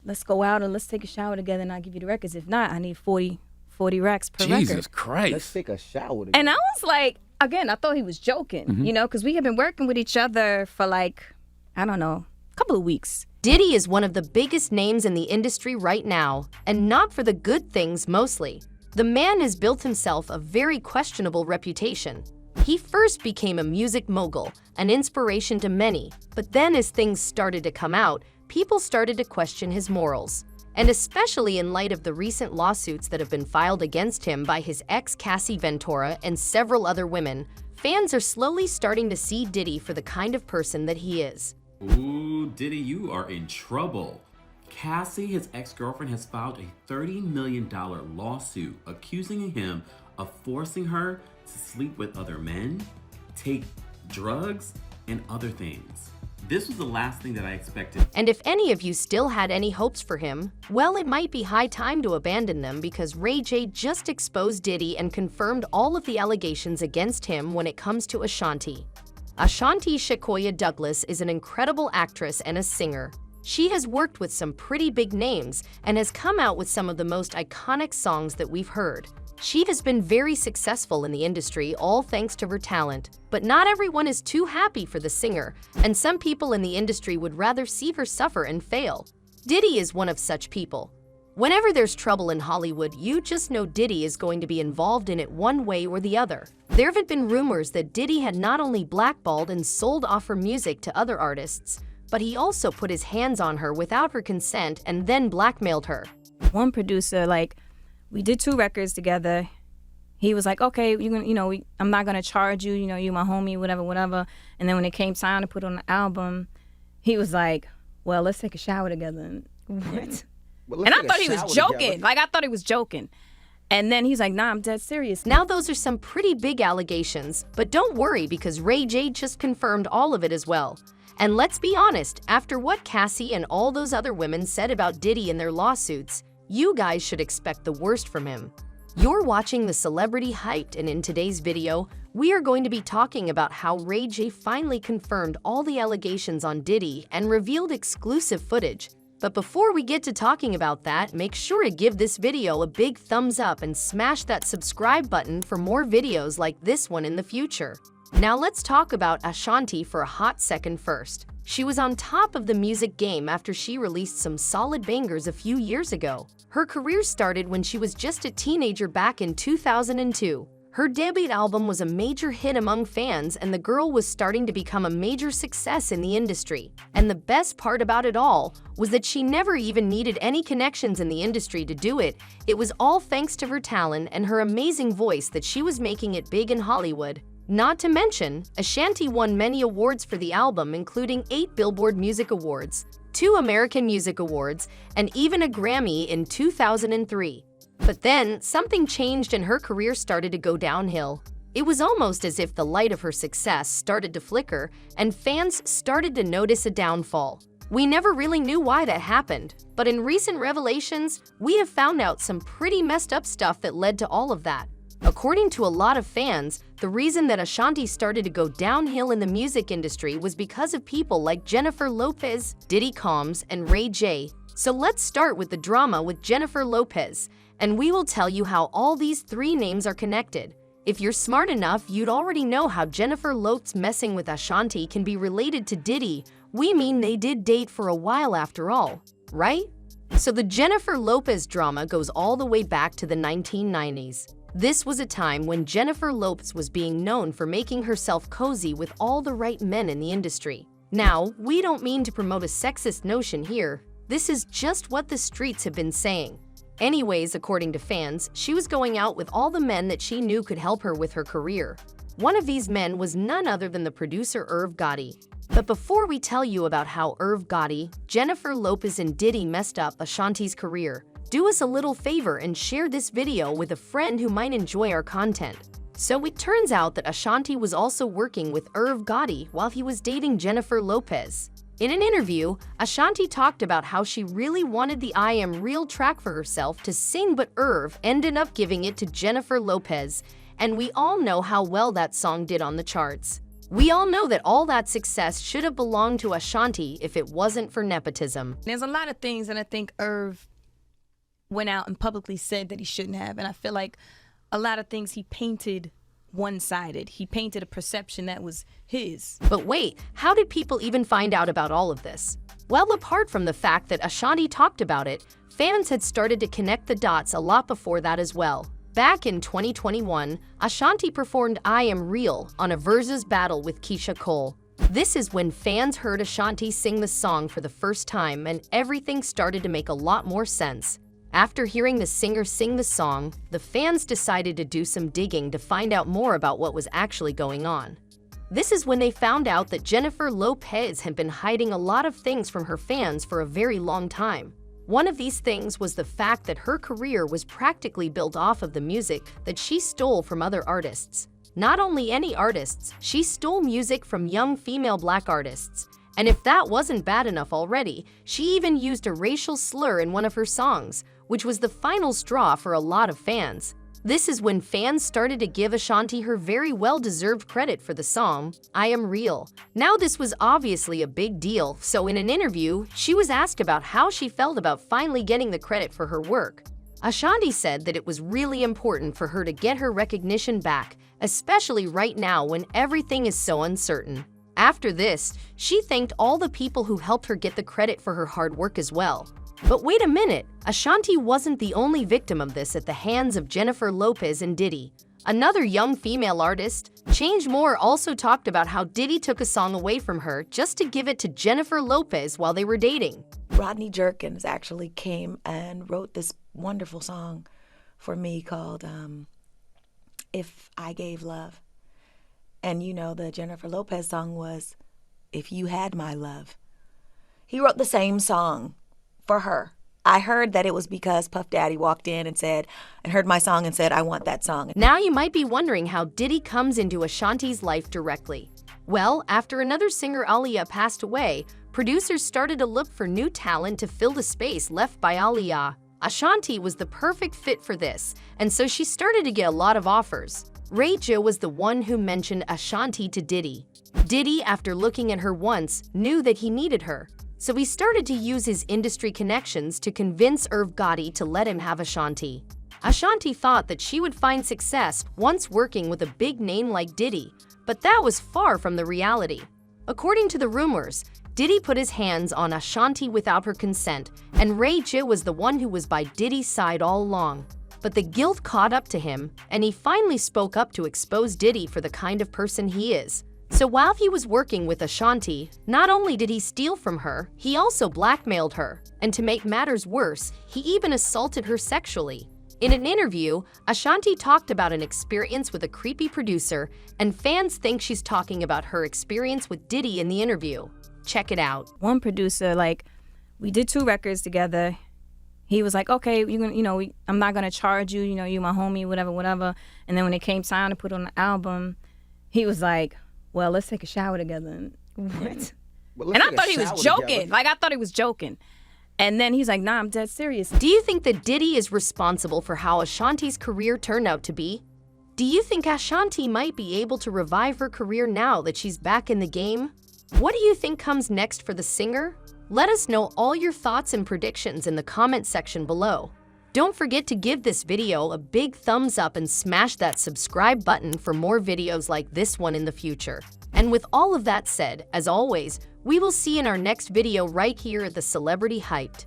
let's go out and let's take a shower together and I'll give you the records. If not, I need 40 racks per record. Jesus Christ. Let's take a shower together. And I was like, again, I thought he was joking, you know, because we had been working with each other for like, I don't know, a couple of weeks. Diddy is one of the biggest names in the industry right now, and not for the good things mostly. The man has built himself a very questionable reputation. He first became a music mogul, an inspiration to many, but then as things started to come out, people started to question his morals. And especially in light of the recent lawsuits that have been filed against him by his ex Cassie Ventura and several other women, fans are slowly starting to see Diddy for the kind of person that he is. Ooh, Diddy, you are in trouble. Cassie, his ex-girlfriend, has filed a $30 million lawsuit accusing him of forcing her to sleep with other men, take drugs, and other things. This was the last thing that I expected. And if any of you still had any hopes for him, well, it might be high time to abandon them because Ray J just exposed Diddy and confirmed all of the allegations against him when it comes to Ashanti. Ashanti Shequoiya Douglas is an incredible actress and a singer. She has worked with some pretty big names and has come out with some of the most iconic songs that we've heard. She has been very successful in the industry, all thanks to her talent. But not everyone is too happy for the singer, and some people in the industry would rather see her suffer and fail. Diddy is one of such people. Whenever there's trouble in Hollywood, you just know Diddy is going to be involved in it one way or the other. There have been rumors that Diddy had not only blackballed and sold off her music to other artists, but he also put his hands on her without her consent and then blackmailed her. One producer, like, we did 2 records together. He was like, okay, I'm not gonna charge you, you my homie, whatever. And then when it came time to put on the album, he was like, well, let's take a shower together. And what? Well, and I thought he was joking. Like, I thought he was joking. And then he's like, nah, I'm dead serious. Now those are some pretty big allegations, but don't worry because Ray J just confirmed all of it as well. And let's be honest, after what Cassie and all those other women said about Diddy in their lawsuits, you guys should expect the worst from him. You're watching The Celebrity Hyped, and in today's video, we are going to be talking about how Ray J finally confirmed all the allegations on Diddy and revealed exclusive footage. But before we get to talking about that, make sure to give this video a big thumbs up and smash that subscribe button for more videos like this one in the future. Now let's talk about Ashanti for a hot second first. She was on top of the music game after she released some solid bangers a few years ago. Her career started when she was just a teenager back in 2002. Her debut album was a major hit among fans, and the girl was starting to become a major success in the industry. And the best part about it all was that she never even needed any connections in the industry to do it. It was all thanks to her talent and her amazing voice that she was making it big in Hollywood. Not to mention, Ashanti won many awards for the album, including 8 Billboard Music Awards, 2 American Music Awards, and even a Grammy in 2003. But then, something changed and her career started to go downhill. It was almost as if the light of her success started to flicker, and fans started to notice a downfall. We never really knew why that happened, but in recent revelations, we have found out some pretty messed up stuff that led to all of that. According to a lot of fans, the reason that Ashanti started to go downhill in the music industry was because of people like Jennifer Lopez, Diddy Combs, and Ray J. So let's start with the drama with Jennifer Lopez, and we will tell you how all these 3 names are connected. If you're smart enough, you'd already know how Jennifer Lopez messing with Ashanti can be related to Diddy. We mean they did date for a while after all, right? So the Jennifer Lopez drama goes all the way back to the 1990s. This was a time when Jennifer Lopez was being known for making herself cozy with all the right men in the industry. Now, we don't mean to promote a sexist notion here. This is just what the streets have been saying. Anyways, according to fans, she was going out with all the men that she knew could help her with her career. One of these men was none other than the producer Irv Gotti. But before we tell you about how Irv Gotti, Jennifer Lopez, and Diddy messed up Ashanti's career, do us a little favor and share this video with a friend who might enjoy our content. So it turns out that Ashanti was also working with Irv Gotti while he was dating Jennifer Lopez. In an interview, Ashanti talked about how she really wanted the I Am Real track for herself to sing, but Irv ended up giving it to Jennifer Lopez, and we all know how well that song did on the charts. We all know that all that success should have belonged to Ashanti if it wasn't for nepotism. There's a lot of things that I think Irv went out and publicly said that he shouldn't have. And I feel like a lot of things he painted one-sided. He painted a perception that was his. But wait, how did people even find out about all of this? Well, apart from the fact that Ashanti talked about it, fans had started to connect the dots a lot before that as well. Back in 2021, Ashanti performed I Am Real on a Versus battle with Keisha Cole. This is when fans heard Ashanti sing the song for the first time and everything started to make a lot more sense. After hearing the singer sing the song, the fans decided to do some digging to find out more about what was actually going on. This is when they found out that Jennifer Lopez had been hiding a lot of things from her fans for a very long time. One of these things was the fact that her career was practically built off of the music that she stole from other artists. Not only any artists, she stole music from young female black artists. And if that wasn't bad enough already, she even used a racial slur in one of her songs, which was the final straw for a lot of fans. This is when fans started to give Ashanti her very well-deserved credit for the song, I Am Real. Now this was obviously a big deal, so in an interview, she was asked about how she felt about finally getting the credit for her work. Ashanti said that it was really important for her to get her recognition back, especially right now when everything is so uncertain. After this, she thanked all the people who helped her get the credit for her hard work as well. But wait a minute, Ashanti wasn't the only victim of this at the hands of Jennifer Lopez and Diddy. Another young female artist, Change Moore, also talked about how Diddy took a song away from her just to give it to Jennifer Lopez while they were dating. Rodney Jerkins actually came and wrote this wonderful song for me called If I Gave Love. And you know, the Jennifer Lopez song was If You Had My Love. He wrote the same song for her. I heard that it was because Puff Daddy walked in and heard my song and said, I want that song. Now you might be wondering how Diddy comes into Ashanti's life directly. Well, after another singer Aaliyah passed away, producers started to look for new talent to fill the space left by Aaliyah. Ashanti was the perfect fit for this, and so she started to get a lot of offers. Ray J was the one who mentioned Ashanti to Diddy. Diddy, after looking at her once, knew that he needed her. So he started to use his industry connections to convince Irv Gotti to let him have Ashanti. Ashanti thought that she would find success once working with a big name like Diddy, but that was far from the reality. According to the rumors, Diddy put his hands on Ashanti without her consent, and Ray J was the one who was by Diddy's side all along. But the guilt caught up to him, and he finally spoke up to expose Diddy for the kind of person he is. So while he was working with Ashanti, not only did he steal from her, he also blackmailed her. And to make matters worse, he even assaulted her sexually. In an interview, Ashanti talked about an experience with a creepy producer, and fans think she's talking about her experience with Diddy in the interview. Check it out. One producer, we did 2 records together. He was like, okay, I'm not gonna charge you, you my homie, whatever. And then when it came time to put on the album, he was like, well, let's take a shower together. What? Well, and I thought he was joking. I thought he was joking. And then he's like, nah, I'm dead serious. Do you think that Diddy is responsible for how Ashanti's career turned out to be? Do you think Ashanti might be able to revive her career now that she's back in the game? What do you think comes next for the singer? Let us know all your thoughts and predictions in the comment section below. Don't forget to give this video a big thumbs up and smash that subscribe button for more videos like this one in the future. And with all of that said, as always, we will see you in our next video right here at the Celebrity Hyped.